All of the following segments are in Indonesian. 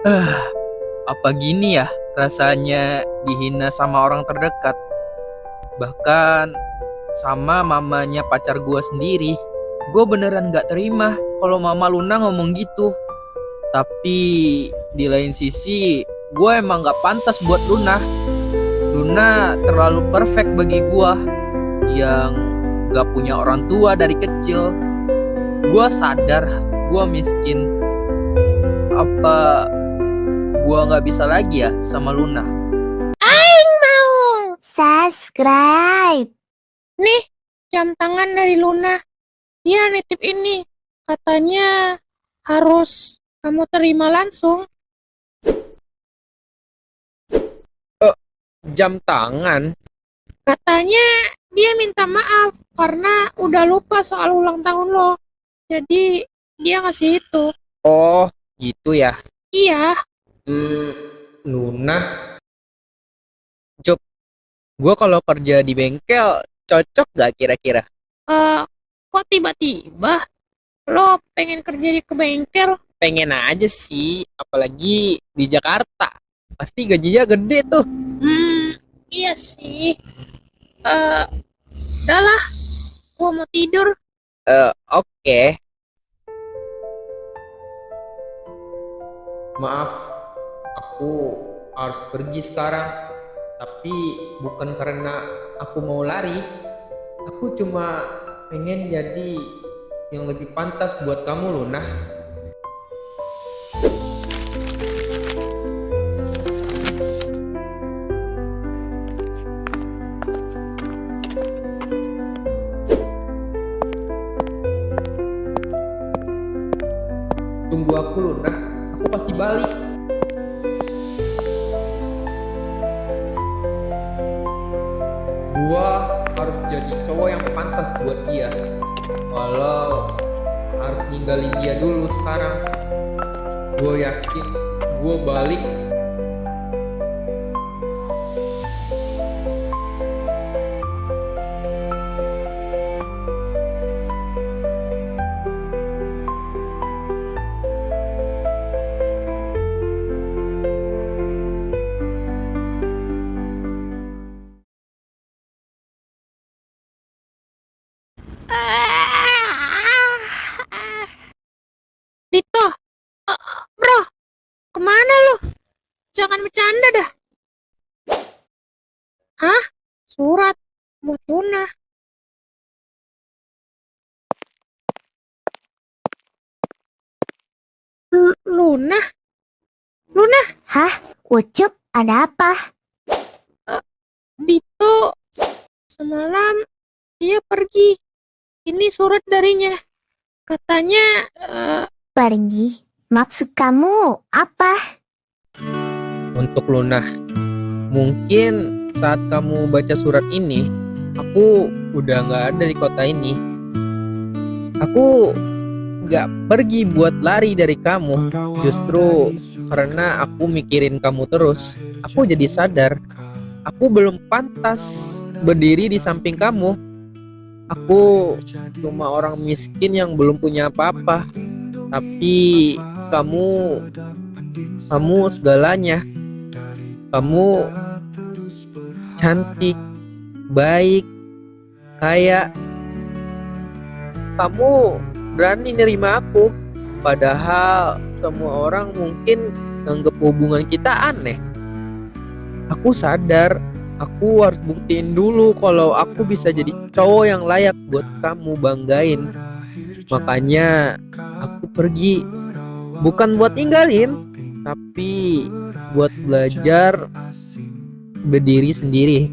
Ah, apa gini ya rasanya dihina sama orang terdekat, bahkan sama mamanya pacar gue sendiri. Gue beneran gak terima kalau Mama Luna ngomong gitu. Tapi di lain sisi, gue emang gak pantas buat Luna. Luna terlalu perfect bagi gue yang gak punya orang tua dari kecil. Gue sadar gue miskin. Apa gue gak bisa lagi ya sama Luna? Mau subscribe. Nih, jam tangan dari Luna. Dia nitip ini. Katanya harus kamu terima langsung. Jam tangan? Katanya dia minta maaf karena udah lupa soal ulang tahun lo. Jadi dia ngasih itu. Oh gitu ya. Iya, Luna, Cup, gue kalau kerja di bengkel cocok gak kira-kira? kok tiba-tiba lo pengen kerja di ke bengkel? Pengen aja sih, apalagi di Jakarta. Pasti gajinya gede tuh. Iya sih. Udahlah, gua mau tidur. Oke. Maaf, aku harus pergi sekarang. Tapi bukan karena aku mau lari. Aku cuma pengen jadi yang lebih pantas buat kamu, Luna. Tunggu aku, Luna. Aku pasti balik. Gua harus jadi cowok yang pantas buat dia. Walau harus ninggalin dia dulu sekarang. Gue yakin gue balik. Dito, bro, kemana lu? Jangan bercanda dah. Hah? Surat buat Luna. Luna? Luna? Hah? Ucup, ada apa? Dito, semalam dia pergi. Ini surat darinya. Katanya, Pergi? Maksud kamu apa? Untuk Luna, mungkin saat kamu baca surat ini, aku udah gak ada di kota ini. Aku gak pergi buat lari dari kamu. Justru karena aku mikirin kamu terus, aku jadi sadar aku belum pantas berdiri di samping kamu. Aku cuma orang miskin yang belum punya apa-apa. Tapi kamu segalanya. Kamu cantik, baik, kaya. Kamu berani nerima aku. Padahal semua orang mungkin nganggep hubungan kita aneh. Aku sadar aku harus buktiin dulu kalau aku bisa jadi cowok yang layak buat kamu banggain. Makanya aku pergi, bukan buat tinggalin, tapi buat belajar berdiri sendiri.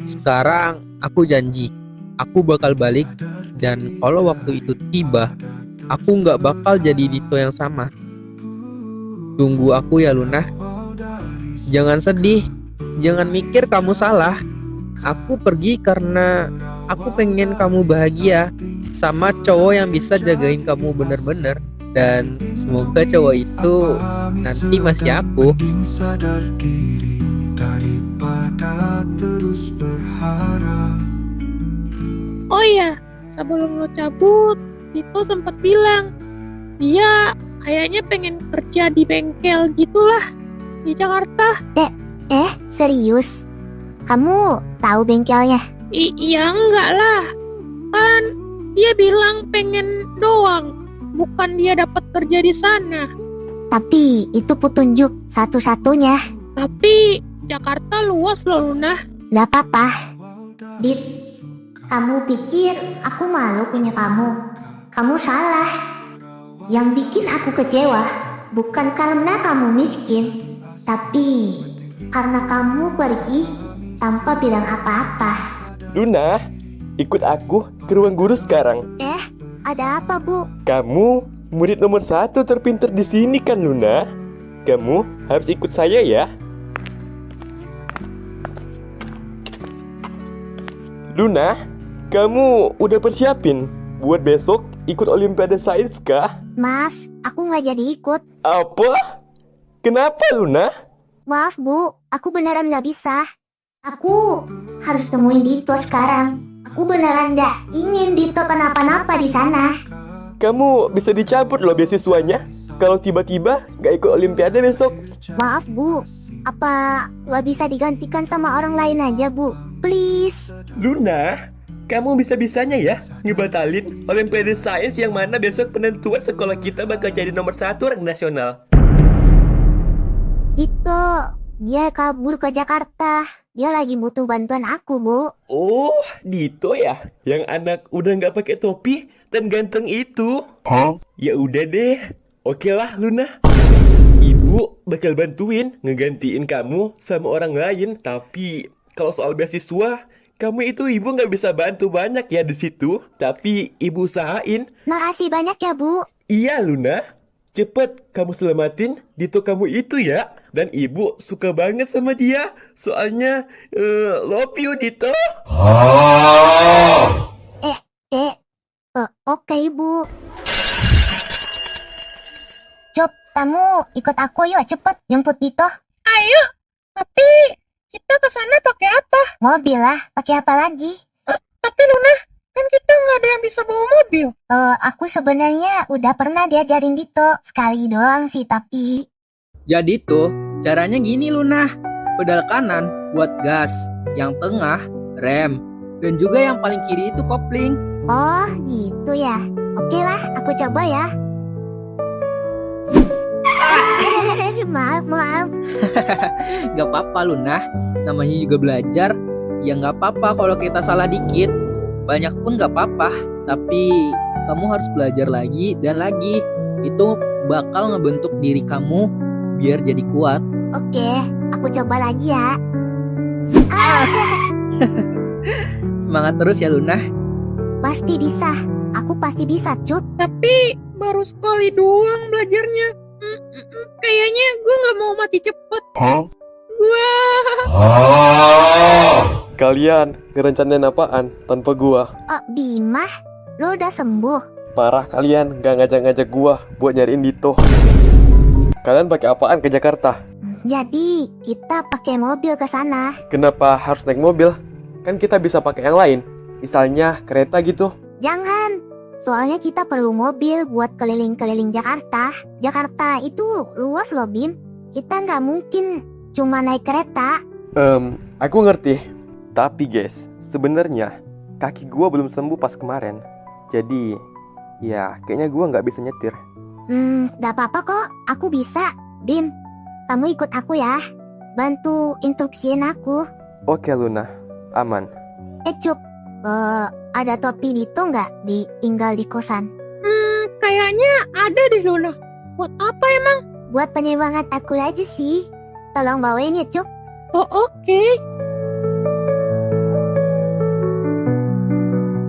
Sekarang aku janji, aku bakal balik. Dan kalau waktu itu tiba, aku gak bakal jadi Dito yang sama. Tunggu aku ya, Luna. Jangan sedih, jangan mikir kamu salah. Aku pergi karena aku pengen kamu bahagia sama cowok yang bisa jagain kamu bener-bener. Dan semoga cowok itu nanti masih aku. Sadar diri daripada terus berharap. oh iya, sebelum lo cabut, Dito sempat bilang dia kayaknya pengen kerja di bengkel gitulah di Jakarta. Serius? Kamu tahu bengkelnya? Iya enggak lah. Kan dia bilang pengen doang, bukan dia dapat kerja di sana. Tapi itu petunjuk satu-satunya. Tapi Jakarta luas loh, Luna. Gak apa-apa. Dit, kamu pikir aku malu punya kamu? Kamu salah. Yang bikin aku kecewa bukan karena kamu miskin, tapi karena kamu pergi tanpa bilang apa-apa. Luna, ikut aku ke ruang guru sekarang. Ada apa, Bu? Kamu murid nomor 1 terpintar di sini kan, Luna? Kamu harus ikut saya ya. Luna, kamu udah persiapin buat besok ikut Olimpiade Sains kah? Maaf, aku nggak jadi ikut. Apa? Kenapa, Luna? Maaf, Bu. Aku beneran nggak bisa. Aku harus temuin Dito sekarang. Aku beneran nggak ingin Dito kenapa-napa di sana. Kamu bisa dicabut loh beasiswanya kalau tiba-tiba nggak ikut Olimpiade besok. Maaf, Bu. Apa nggak bisa digantikan sama orang lain aja, Bu? Please. Luna, kamu bisa-bisanya ya ngebatalin Olimpiade Sains yang mana besok penentuan sekolah kita bakal jadi nomor 1 rank nasional. Dito, dia kabur ke Jakarta. Dia lagi butuh bantuan aku, Bu. Oh, Dito ya, yang anak udah nggak pakai topi dan ganteng itu. Ya udah deh, oke lah Luna. Ibu bakal bantuin ngegantiin kamu sama orang lain. Tapi kalau soal beasiswa, kamu itu ibu nggak bisa bantu banyak ya di situ. Tapi ibu usahain. Makasih banyak ya, Bu. Iya Luna, cepet kamu selamatin Dito kamu itu ya. Dan ibu suka banget sama dia. Soalnya love you Dito. Oke, Bu. Cop, kamu ikut aku yuk, cepet jemput Dito. Ayo, tapi kita ke sana pakai apa? Mobil lah, pakai apa lagi? Tapi Luna, kan kita nggak ada yang bisa bawa mobil. Aku sebenarnya udah pernah diajarin Dito. Sekali doang sih, tapi... Jadi tuh, caranya gini Luna. Pedal kanan buat gas, yang tengah rem, dan juga yang paling kiri itu kopling. Oh, gitu ya. Oke lah, aku coba ya. Maaf. Gak apa-apa Luna, namanya juga belajar. Ya gak apa-apa kalau kita salah dikit. Banyak pun gak apa-apa. Tapi kamu harus belajar lagi dan lagi. Itu bakal ngebentuk diri kamu biar jadi kuat. Oke, aku coba lagi ya. Semangat terus ya Luna. Pasti bisa. Aku pasti bisa, Cut. Tapi baru sekali doang belajarnya. Kayaknya gue nggak mau mati cepet. Gue Kalian ngerencanain apaan tanpa gua? Bima, lo udah sembuh? Parah kalian gak ngajak-ngajak gua buat nyariin Dito. Kalian pakai apaan ke Jakarta? Jadi, kita pakai mobil ke sana. Kenapa harus naik mobil? Kan kita bisa pakai yang lain. Misalnya kereta gitu. Jangan, soalnya kita perlu mobil buat keliling-keliling Jakarta. Jakarta itu luas loh, Bim. Kita nggak mungkin cuma naik kereta. Aku ngerti. Tapi guys, sebenarnya kaki gua belum sembuh pas kemarin. Jadi, ya kayaknya gua nggak bisa nyetir. Nggak apa-apa kok, aku bisa. Bim, kamu ikut aku ya. Bantu instruksiin aku. Oke Luna, aman. Cup, ada topi Dito nggak tinggal di kosan? kayaknya ada deh Luna. Buat apa emang? Buat penyemangat aku aja sih. Tolong bawain ya, Cuk. Oh oke.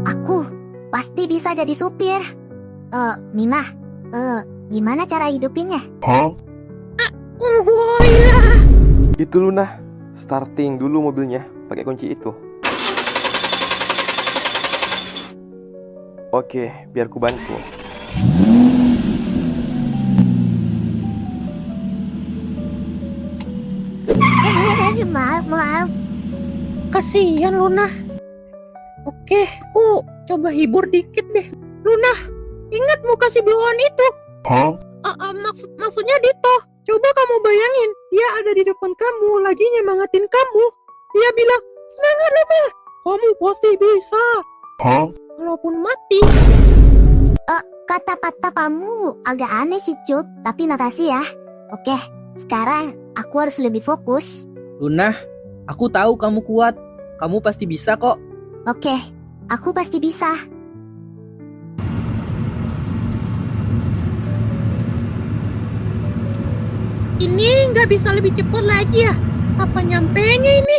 Aku pasti bisa jadi supir. Mima, gimana cara hidupinnya? Oh iya. Itu Luna, starting dulu mobilnya pakai kunci itu. Oke, biar ku bantu. Maaf. Kasihan Luna. Oke, coba hibur dikit deh. Luna, ingat mau kasih blow on itu. Maksudnya Dito. Coba kamu bayangin, dia ada di depan kamu, lagi nyemangatin kamu. Dia bilang, semangat Luna, kamu pasti bisa. Walaupun mati. Kata-kata kamu agak aneh sih, Cut. Tapi makasih ya. Oke, sekarang aku harus lebih fokus. Luna, aku tahu kamu kuat. Kamu pasti bisa kok. Oke, aku pasti bisa. Ini nggak bisa lebih cepat lagi ya? Apa nyampenya ini?